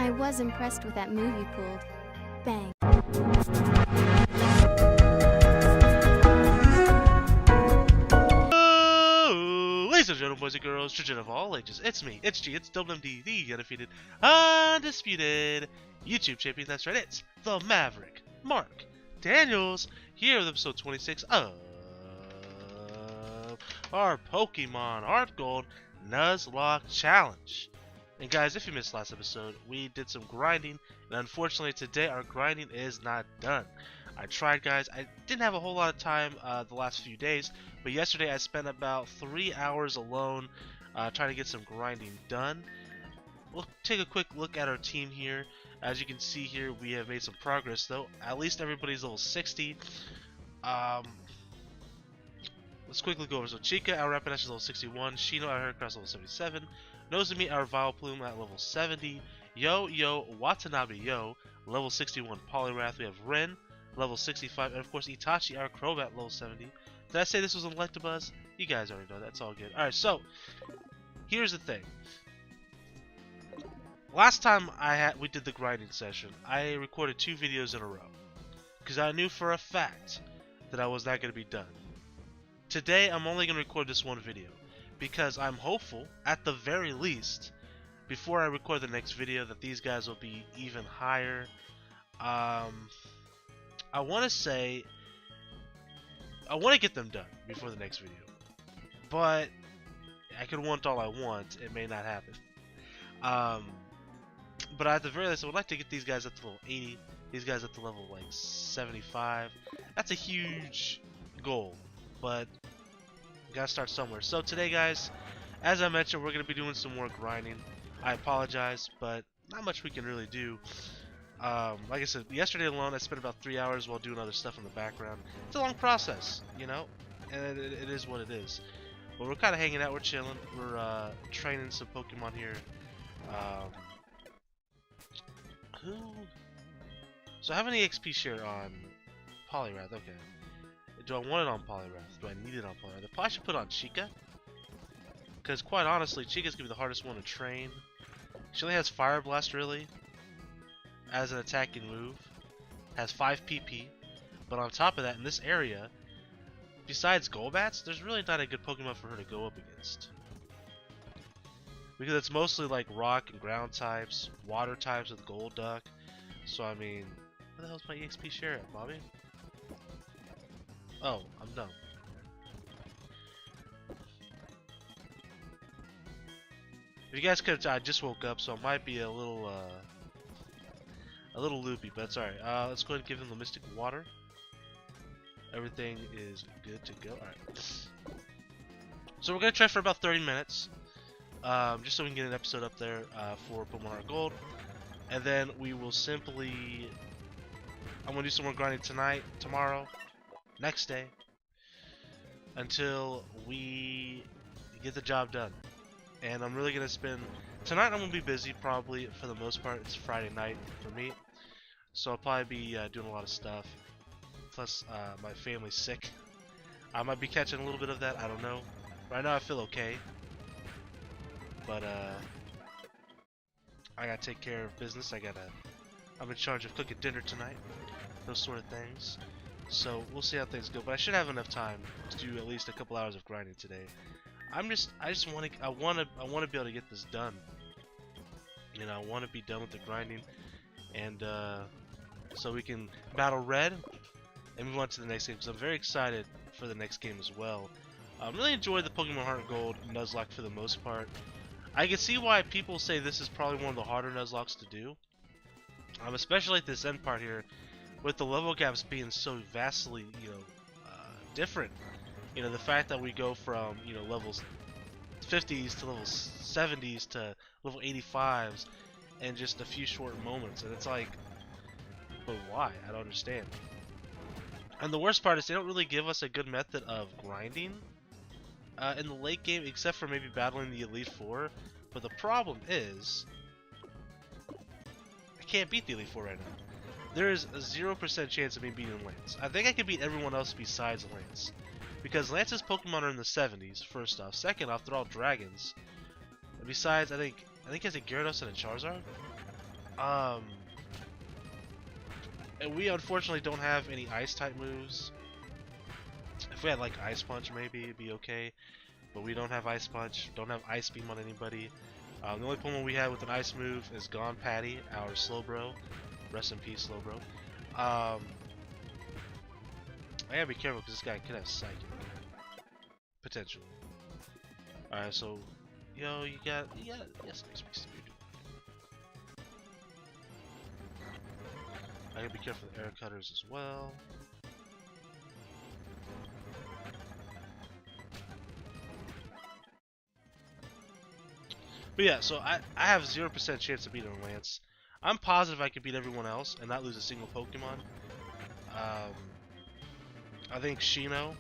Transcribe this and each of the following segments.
I was impressed with that move you pulled. Bang. Ladies and gentlemen, boys and girls, children of all ages, it's me, it's G, it's WMD, the undefeated, undisputed YouTube champion. That's right, it's the Maverick, Mark Daniels, here with episode 26 of our Pokemon Heart Gold Nuzlocke Challenge. And guys, if you missed last episode, we did some grinding, and unfortunately today our grinding is not done. I tried, guys. I didn't have a whole lot of time the last few days, but yesterday I spent about 3 hours alone trying to get some grinding done. We'll take a quick look at our team here. As you can see here, we have made some progress, though. At least everybody's level 60. Let's quickly go over. So Chica, our Rapidash is level 61. Shino, our Heracross, level 77. Nozomi, our Vileplume at level 70. Yo, Watanabe, level 61. Poliwrath, we have Ren, level 65, and of course Itachi, our Crobat, level 70. Did I say this was an Electabuzz? You guys already know, that's all good. Alright, so here's the thing. Last time we did the grinding session, I recorded 2 videos in a row because I knew for a fact that I was not going to be done. Today I'm only going to record this one video because I'm hopeful, at the very least, before I record the next video, that these guys will be even higher. I want to get them done before the next video, but I can want all I want. It may not happen. But at the very least, I would like to get these guys up to level 80. These guys up to level like 75. That's a huge goal, but we gotta start somewhere. So today, guys, as I mentioned, we're gonna be doing some more grinding. I apologize, but not much we can really do. Like I said, yesterday alone I spent about 3 hours while doing other stuff in the background. It's a long process, you know, and it is what it is. But we're kind of hanging out, we're chilling, we're training some Pokemon here. So I have an EXP share on Poliwrath. Okay. Do I want it on Poliwrath? Do I need it on Poliwrath? I probably should put it on Chica, because quite honestly, Chica's gonna be the hardest one to train. She only has Fire Blast really as an attacking move, has 5 PP, but on top of that, in this area, besides Golbats, there's really not a good Pokemon for her to go up against. Because it's mostly like rock and ground types, water types with Golduck. So I mean, where the hell's my EXP share at, Bobby? Oh, I'm dumb. If you guys could, I just woke up, so I might be a little loopy, but it's alright. Let's go ahead and give him the Mystic Water. Everything is good to go. Alright. So we're gonna try for about 30 minutes. Just so we can get an episode up there for Pokemon Heart Gold. And then we will simply... I'm going to do some more grinding tonight, tomorrow, next day, until we get the job done. And I'm really going to spend... Tonight I'm going to be busy, probably, for the most part. It's Friday night for me. So I'll probably be doing a lot of stuff. Plus, my family's sick. I might be catching a little bit of that, I don't know. Right now I feel okay. But I gotta take care of business. I'm in charge of cooking dinner tonight, those sort of things. So we'll see how things go. But I should have enough time to do at least a couple hours of grinding today. I want to be able to get this done. You know, I want to be done with the grinding, and so we can battle Red and move on to the next game. Because I'm very excited for the next game as well. I really enjoyed the Pokemon Heart Gold Nuzlocke for the most part. I can see why people say this is probably one of the harder Nuzlockes to do. Especially at this end part here, with the level gaps being so vastly, different. You know, the fact that we go from, levels 50s to levels 70s to level 85s in just a few short moments. And it's like, but why? I don't understand. And the worst part is they don't really give us a good method of grinding in the late game, except for maybe battling the Elite Four. But the problem is, I can't beat the Elite Four right now. There is a 0% chance of me beating Lance. I think I can beat everyone else besides Lance, because Lance's Pokemon are in the 70s. First off, second off, they're all dragons. And besides, I think he has a Gyarados and a Charizard. Um, and we unfortunately don't have any ice type moves. If we had like Ice Punch, maybe it'd be okay. But we don't have Ice Punch, don't have Ice Beam on anybody. The only Pokemon we have with an ice move is Gone Patty, our Slowbro. Rest in peace, Slowbro. I gotta be careful because this guy could have Psychic. Potentially. Alright, so, yo, you got, yes, dude. I gotta be careful with Air Cutters as well. But yeah, so I have 0% chance of beating Lance. I'm positive I could beat everyone else and not lose a single Pokemon. I think Shino,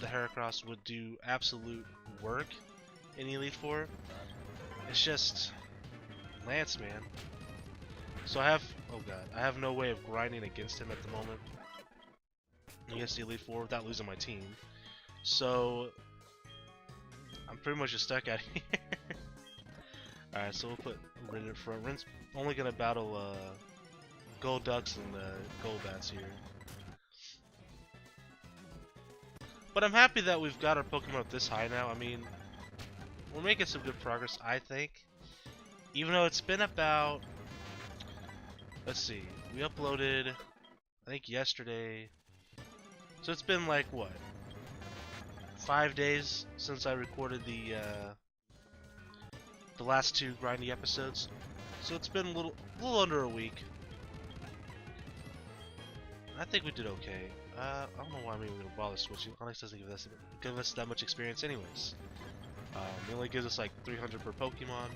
the Heracross, would do absolute work in Elite Four. It's just Lance, man. So I have no way of grinding against him at the moment against the Elite Four without losing my team. So I'm pretty much just stuck out here. Alright, so we'll put Rin in front. Rin's only gonna battle Gold Ducks and Gold Bats here. But I'm happy that we've got our Pokemon up this high now. I mean, we're making some good progress, I think. Even though it's been about... Let's see, we uploaded, I think yesterday. So it's been like, what? 5 days since I recorded the last 2 grindy episodes, so it's been a little under a week. I think we did okay. I don't know why I'm even gonna bother switching. Onyx doesn't give us that much experience, anyways. It only gives us like 300 per Pokemon.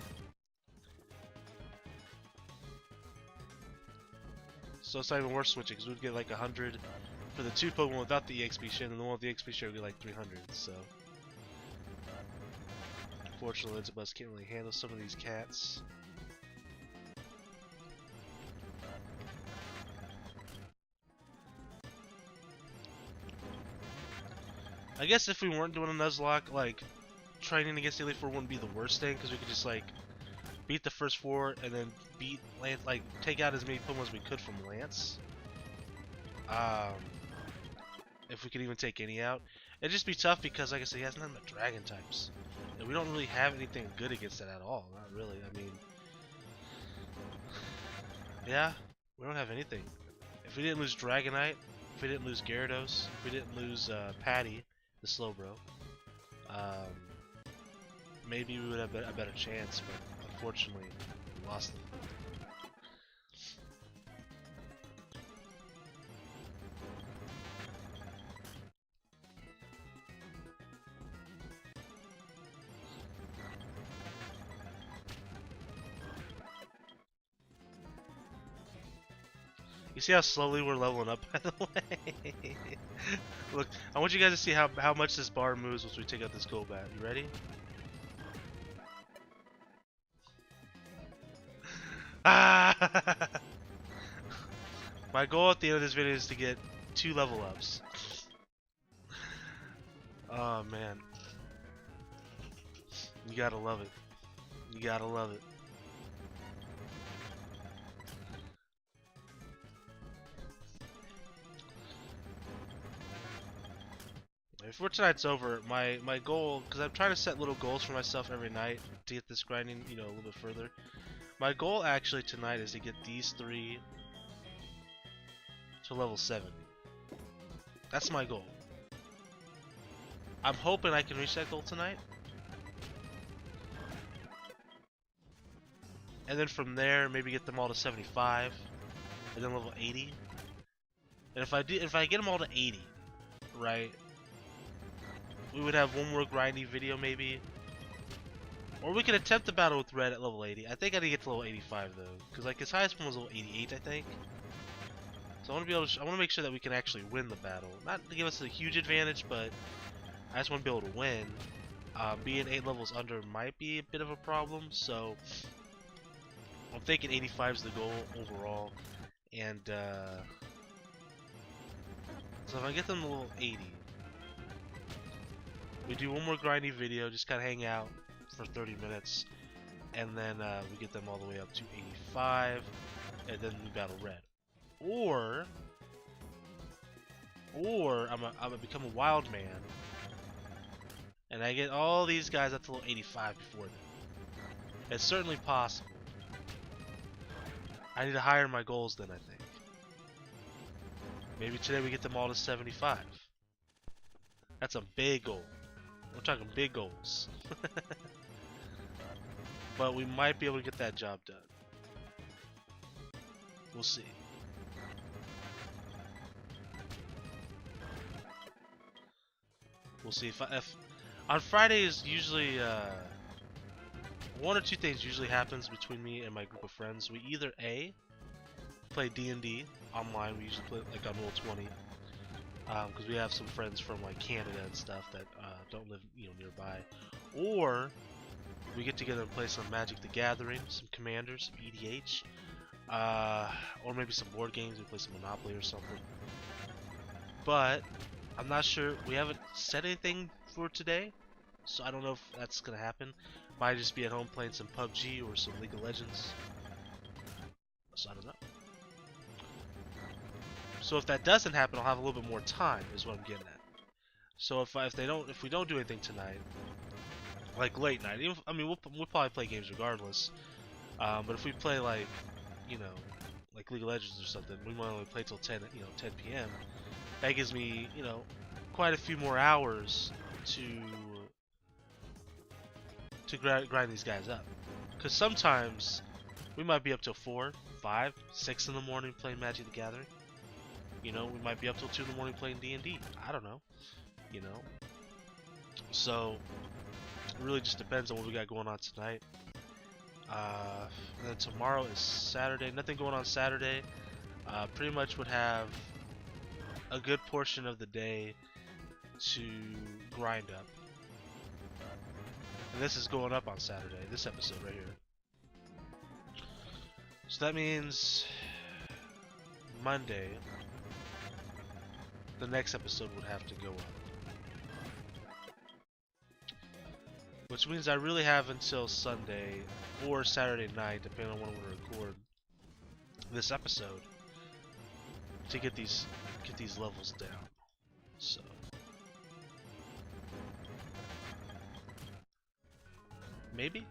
So it's not even worth switching because we'd get like 100 for the 2 Pokemon without the EXP share, and the one with the EXP share would get like 300. So. Unfortunately, Elizabeth can't really handle some of these cats. I guess if we weren't doing a Nuzlocke, like, training against the Elite Four wouldn't be the worst thing, because we could just, like, beat the first 4 and then beat Lance, like, take out as many Pokemon as we could from Lance. If we could even take any out. It'd just be tough because, like I said, he has none but Dragon types. And we don't really have anything good against that at all. Not really. I mean, yeah, we don't have anything. If we didn't lose Dragonite, if we didn't lose Gyarados, if we didn't lose Patty, the Slowbro, maybe we would have a better chance, but unfortunately, we lost them. You see how slowly we're leveling up, by the way? Look, I want you guys to see how much this bar moves once we take out this Golbat. You ready? Ah! My goal at the end of this video is to get 2 level ups. Oh man. You gotta love it. You gotta love it. Before tonight's over, my goal, because I'm trying to set little goals for myself every night to get this grinding, you know, a little bit further. My goal actually tonight is to get these 3 to level 70. That's my goal. I'm hoping I can reach that goal tonight. And then from there, maybe get them all to 75, and then level 80. And if I get them all to 80, right? We would have one more grindy video maybe. Or we could attempt the battle with Red at level 80. I think I need to get to level 85 though, because like his highest one was level 88, I think. So I want to be able to. I want to make sure that we can actually win the battle. Not to give us a huge advantage, but I just want to be able to win. Being 8 levels under might be a bit of a problem, so I'm thinking 85 is the goal overall. And so if I get them to level 80. We do one more grindy video, just kind of hang out for 30 minutes. and then we get them all the way up to 85, and then we battle red. Or I'm gonna become a wild man, and I get all these guys up to level 85 before then. It's certainly possible. I need to higher my goals then, I think. Maybe today we get them all to 75. That's a big goal. We're talking big goals. But we might be able to get that job done. We'll see. We'll see if on Fridays usually one or two things usually happens between me and my group of friends. We either A, play D&D online. We usually play like on Roll20 because we have some friends from like Canada and stuff that don't live nearby, or we get together and play some Magic the Gathering, some Commander, some EDH, or maybe some board games. We play some Monopoly or something. But I'm not sure. We haven't said anything for today, so I don't know if that's gonna happen. Might just be at home playing some PUBG or some League of Legends. So I don't know. So if that doesn't happen, I'll have a little bit more time, is what I'm getting at. So if we don't do anything tonight, like late night, I mean we'll probably play games regardless. But if we play like like League of Legends or something, we might only play till 10 p.m. That gives me quite a few more hours to grind these guys up. Because sometimes we might be up till 4, 5, 6 in the morning playing Magic the Gathering. We might be up till 2 in the morning playing D&D. I don't know. So it really just depends on what we got going on tonight. And then tomorrow is Saturday. Nothing going on Saturday. Pretty much would have a good portion of the day to grind up. And this is going up on Saturday, this episode right here. So that means Monday, the next episode would have to go up. Which means I really have until Sunday or Saturday night, depending on when I'm going to record this episode, to get these levels down. So maybe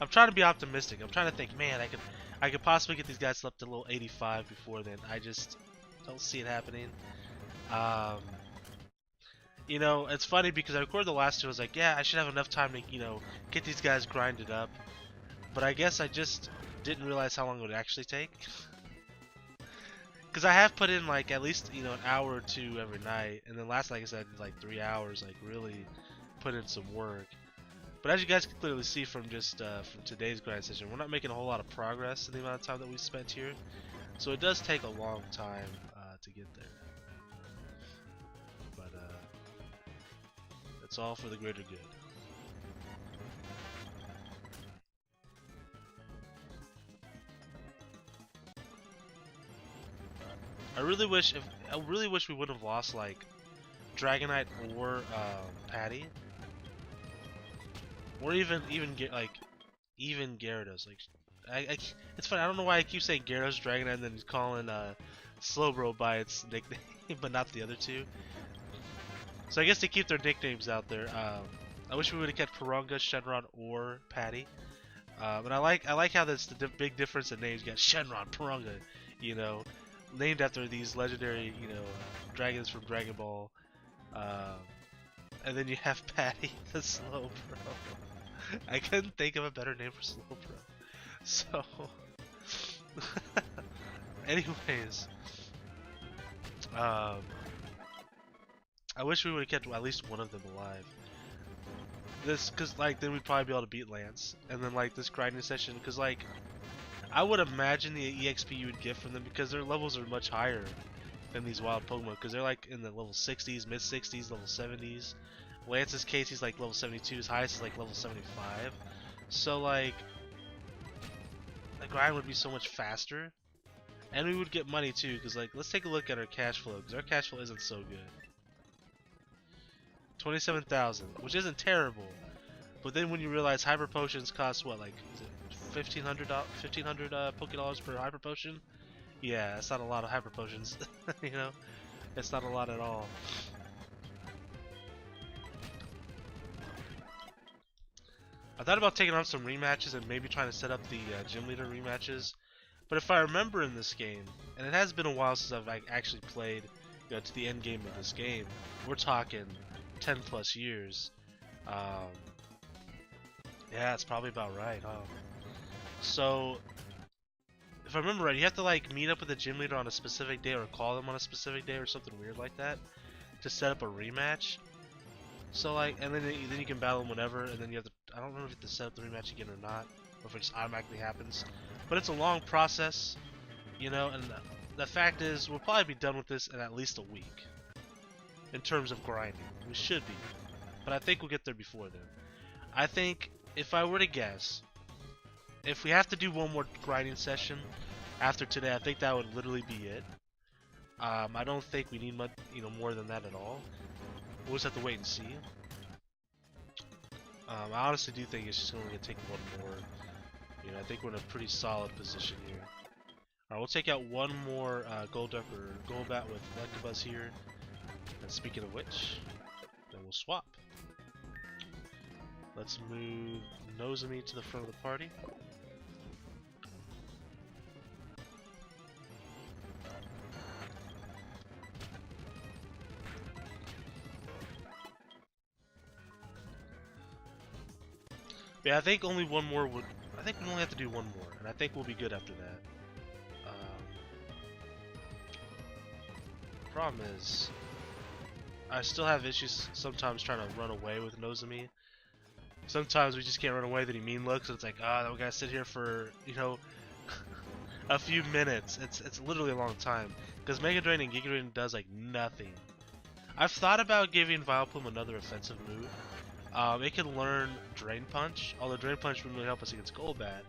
I'm trying to be optimistic. I'm trying to think, man, I could possibly get these guys up to level 85 before then. I just don't see it happening. It's funny because I recorded the last two. I was like, yeah, I should have enough time to get these guys grinded up. But I guess I just didn't realize how long it would actually take. Because I have put in like at least an hour or two every night, and then last night I said like 3 hours, like really put in some work. But as you guys can clearly see from just from today's grind session, we're not making a whole lot of progress in the amount of time that we spent here. So it does take a long time to get there. But it's all for the greater good. I really wish we would have lost like Dragonite or Patty, or even Gyarados. Like it's funny. I don't know why I keep saying Gyarados, Dragonite, and then he's calling Slowbro by its nickname, but not the other two. So I guess they keep their nicknames out there. I wish we would have kept Purunga, Shenron, or Patty. But I like how that's the big difference in names. You got Shenron, Purunga, named after these legendary, dragons from Dragon Ball. And then you have Patty, the Slowbro. I couldn't think of a better name for Slowbro. So, anyways, I wish we would have kept at least one of them alive. Cause then we'd probably be able to beat Lance, and then this grinding session, cause I would imagine the EXP you would get from them, because their levels are much higher than these wild Pokemon, because they're in the level 60s, mid 60s, level 70s. Lance's case, he's level 72, his highest is level 75. So the grind would be so much faster, and we would get money too, because let's take a look at our cash flow, because our cash flow isn't so good. 27,000, which isn't terrible, But then when you realize hyper potions cost what, like, is it 1,500 Pokédollars per hyper potion? Yeah, that's not a lot of hyper potions. You know, it's not a lot at all. I thought about taking on some rematches and maybe trying to set up the gym leader rematches. But if I remember in this game, and it has been a while since I've actually played, to the end game of this game, we're talking 10 plus years. Yeah, it's probably about right, huh? So, if I remember right, you have to like meet up with the gym leader on a specific day or call them on a specific day or something weird like that to set up a rematch. So like, and then you can battle them whenever, and then you have to, I don't remember if you have to set up the rematch again or not, or if it just automatically happens. But it's a long process, and the fact is, we'll probably be done with this in at least a week. In terms of grinding. We should be. But I think we'll get there before then. I think, if I were to guess, if we have to do one more grinding session after today, I think that would literally be it. I don't think we need much, more than that at all. We'll just have to wait and see. I honestly do think it's just only going to take one more. I think we're in a pretty solid position here. Alright, we'll take out one more Golduck or Golbat with Electabuzz here. And speaking of which, then we'll swap. Let's move Nozami to the front of the party. Yeah, I think only one more would. I think we only have to do one more, and I think we'll be good after that. Problem is, I still have issues sometimes trying to run away with Nozami. Sometimes we just can't run away that he mean looks, and it's like, we gotta sit here for, a few minutes. It's literally a long time. Because Mega Drain and Giga Drain does like nothing. I've thought about giving Vileplume another offensive move. It can learn Drain Punch, although Drain Punch wouldn't really help us against Golbat.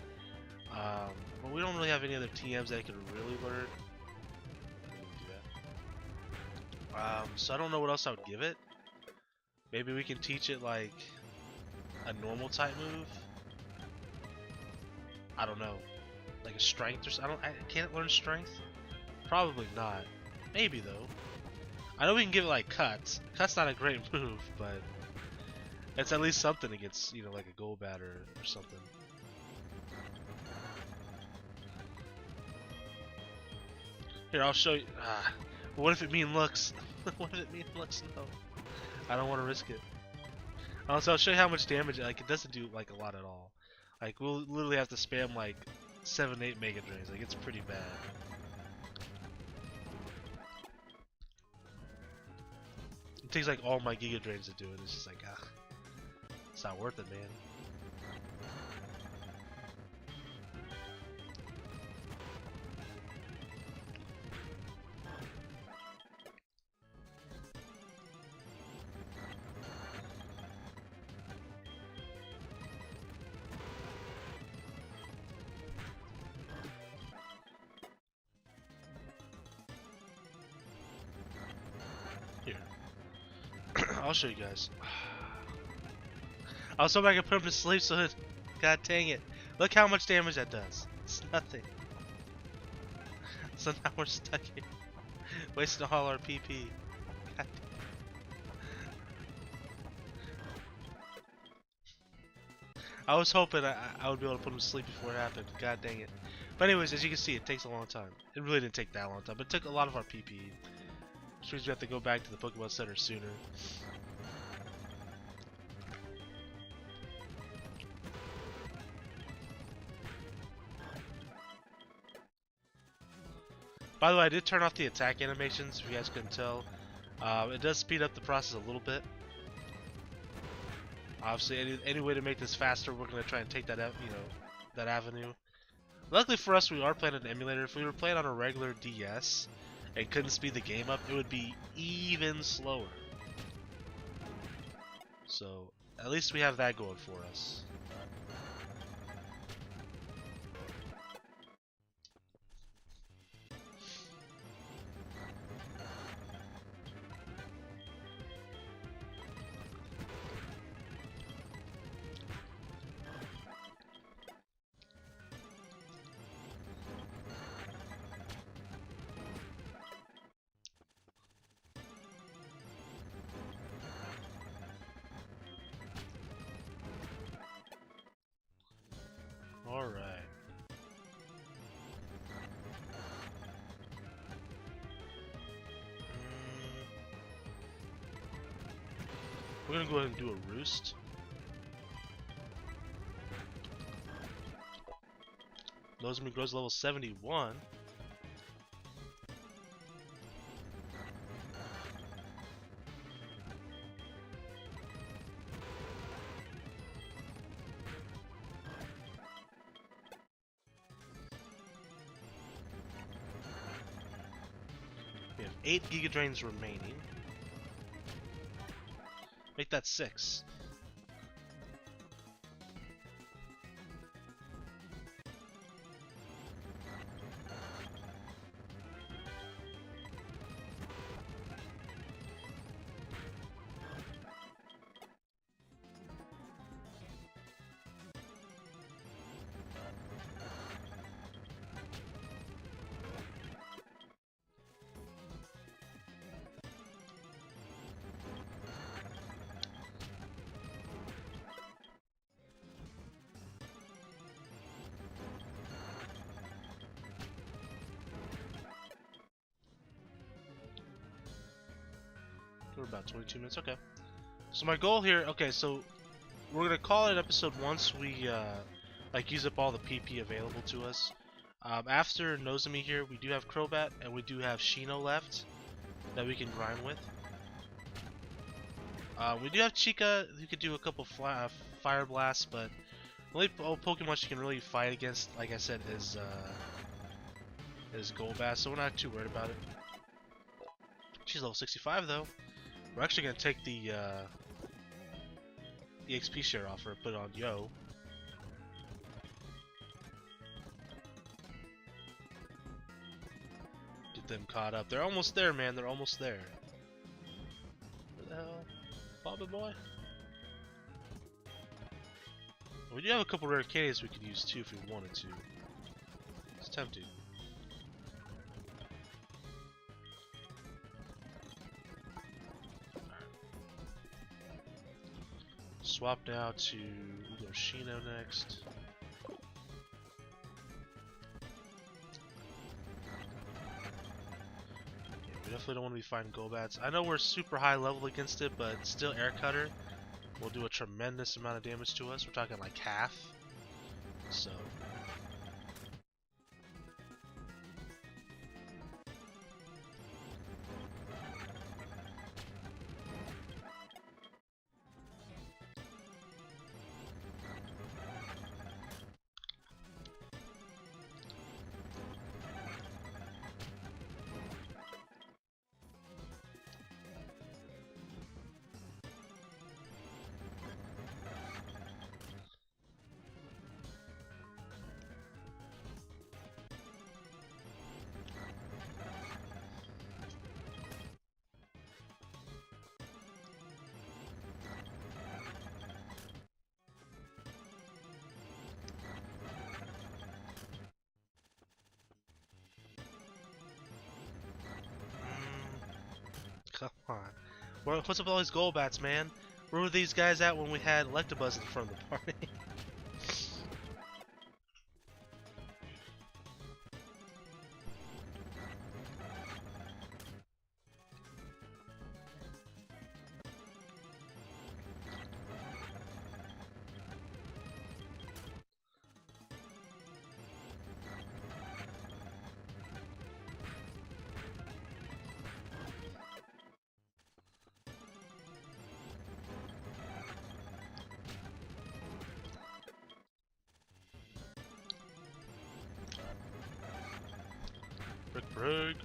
But we don't really have any other TMs that it could really learn. So I don't know what else I would give it. Maybe we can teach it like a normal type move. I don't know, like a strength or something. Can it learn strength? Probably not. Maybe though. I know we can give it like cuts. Cut's not a great move, but it's at least something against like a Golbat or something. Here, I'll show you. What if it mean looks? What if it mean looks? No. I don't want to risk it. Also, I'll show you how much damage. Like, it doesn't do like a lot at all. Like, we'll literally have to spam like 7-8 Mega Drains. Like, it's pretty bad. It takes like all my Giga Drains to do it. It's just like, it's not worth it, man. I'll show you guys. I was hoping I could put him to sleep so that, god dang it. Look how much damage that does. It's nothing. So now we're stuck here. Wasting all our PP. God. I was hoping I would be able to put him to sleep before it happened. God dang it. But anyways, as you can see, it takes a long time. It really didn't take that long time, but it took a lot of our PP. Which means we have to go back to the Pokemon Center sooner. By the way, I did turn off the attack animations, if you guys couldn't tell. It does speed up the process a little bit. Obviously, any way to make this faster, we're going to try and take that, that avenue. Luckily for us, we are playing an emulator. If we were playing on a regular DS and couldn't speed the game up, it would be even slower. So, at least we have that going for us. We're gonna go ahead and do a roost. Nozomi grows level 71. We have 8 Giga Drains remaining. Make that 6. We're about 22 minutes, okay. So my goal here, okay, so we're gonna call it episode once we like use up all the PP available to us. After Nozomi here, we do have Crobat and we do have Shino left that we can grind with. We do have Chica who could do a couple Fire Blasts, but the only Pokemon she can really fight against, like I said, is Golbat, so we're not too worried about it. She's level 65 though. We're actually gonna take the XP share off her and put it on Yo. Get them caught up. They're almost there, man. They're almost there. Where the hell? Bobby boy? We do have a couple rare candies we could use too if we wanted to. It's tempting. Swap now to Shino next. Yeah, we definitely don't want to be fighting Golbats. I know we're super high level against it, but still Air Cutter will do a tremendous amount of damage to us. We're talking like half. So come on. What's up with all these Golbats, man? Where were these guys at when we had Electabuzz in front of the party? Brick.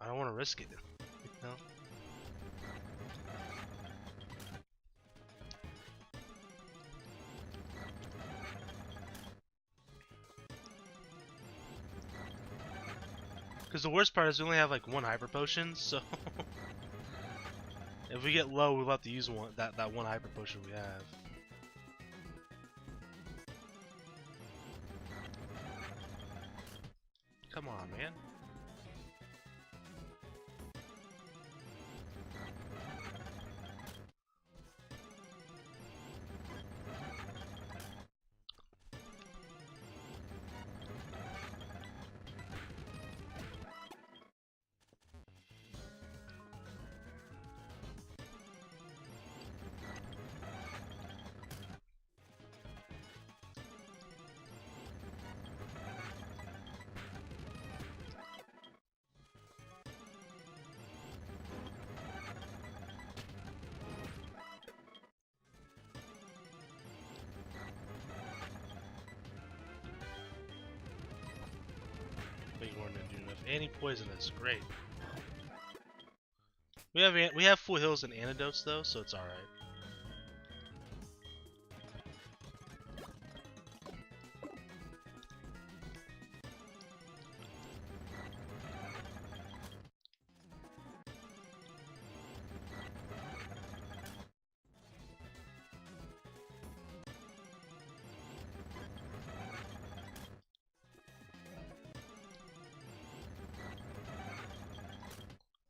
I don't want to risk it. You know? Because the worst part is we only have like one Hyper Potion, so if we get low, we'll have to use that one Hyper Potion we have. Come on, man. Anti-poisonous, great. We have full heals and antidotes though, so it's all right.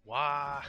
Why?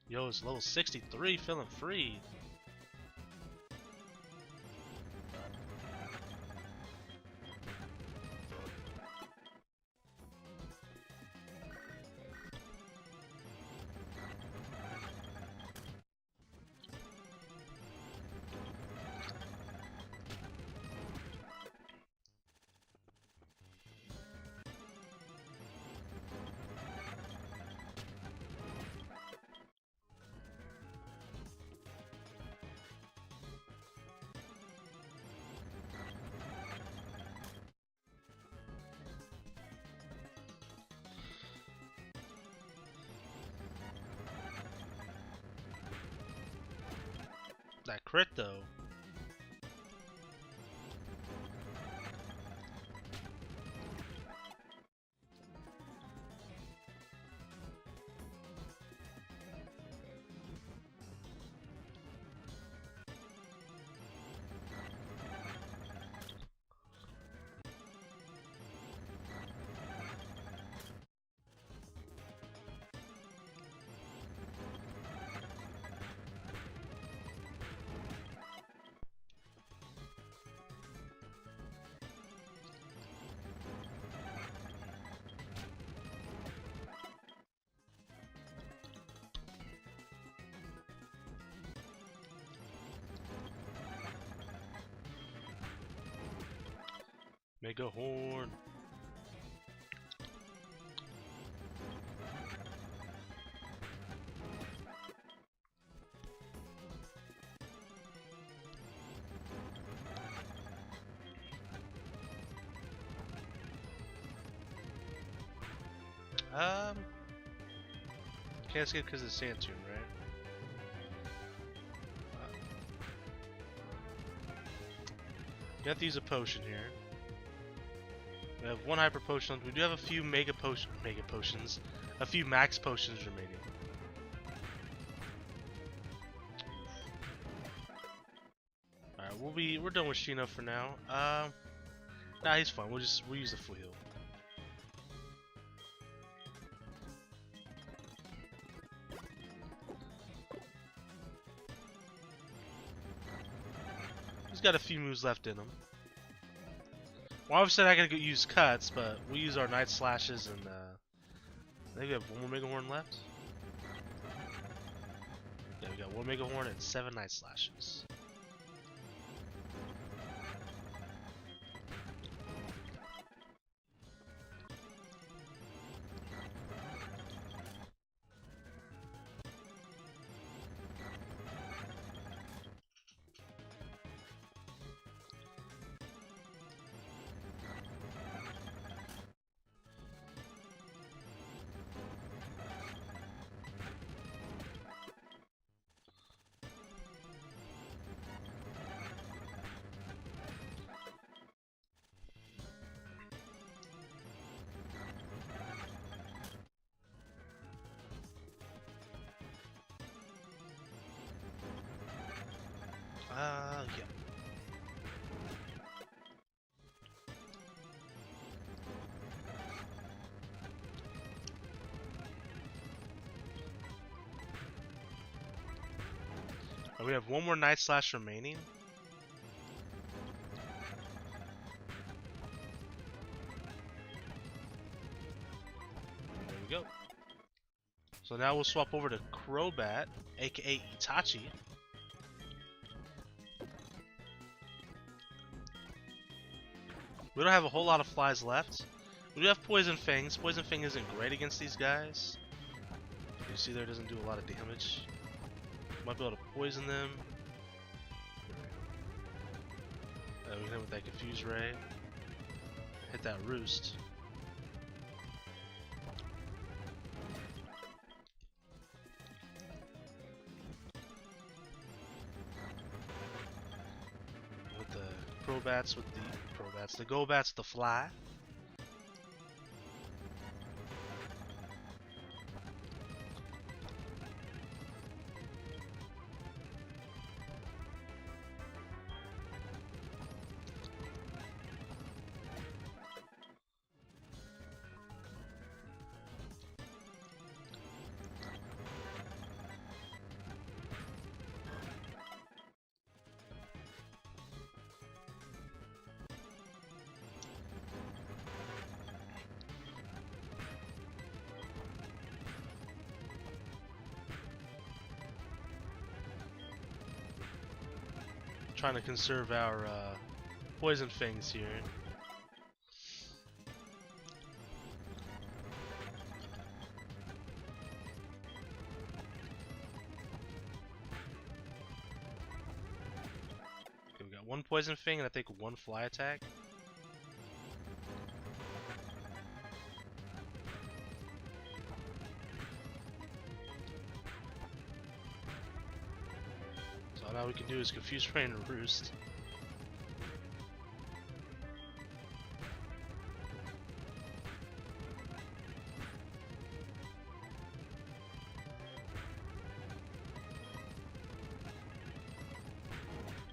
Yo, it's level 63, feeling free. That crit though. Mega horn. Can't skip because of the sand tomb, right? You have to use a potion here. We have one hyper potion. We do have a few mega potions, a few max potions remaining. All right, we're done with Shino for now. Nah, he's fine. We'll use the full heal. He's got a few moves left in him. Well, obviously I gotta go use cuts, but we use our night slashes and I think we have one more mega horn left. Yeah, we got one mega horn and 7 night slashes. Yeah. We have one more night slash remaining. So now we'll swap over to Crobat, aka Itachi. We don't have a whole lot of flies left. We do have Poison Fangs. Poison Fang isn't great against these guys. You see there, it doesn't do a lot of damage. Might be able to poison them. We can hit with that Confuse Ray. Hit that Roost. With the Crobats, with the Go-Bats, the Fly. Trying to conserve our Poison Fangs here. Okay, we got one Poison Fang and I think one Fly attack. So all we can do is Confuse Ray and Roost.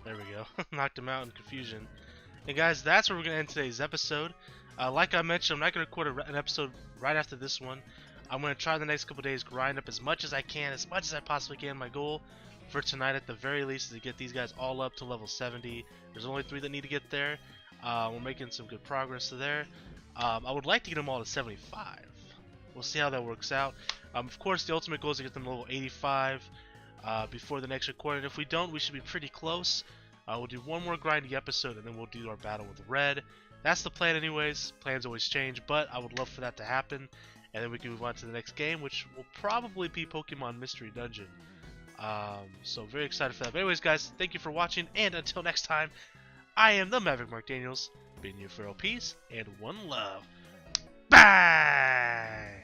There we go. Knocked him out in confusion. And guys, that's where we're going to end today's episode. Like I mentioned, I'm not going to record an episode right after this one. I'm going to try the next couple days, grind up as much as I can, as much as I possibly can. My goal for tonight at the very least is to get these guys all up to level 70. There's only 3 that need to get there. We're making some good progress there. I would like to get them all to 75. We'll see how that works out. Of course, the ultimate goal is to get them to level 85 before the next recording. If we don't, we should be pretty close. We'll do one more grindy episode and then we'll do our battle with Red. That's the plan anyways. Plans always change, but I would love for that to happen. And then we can move on to the next game, which will probably be Pokemon Mystery Dungeon. So very excited for that. But anyways, guys, thank you for watching, and until next time, I am the Maverick Mark Daniels, bidding you farewell, peace, and one love. Bye!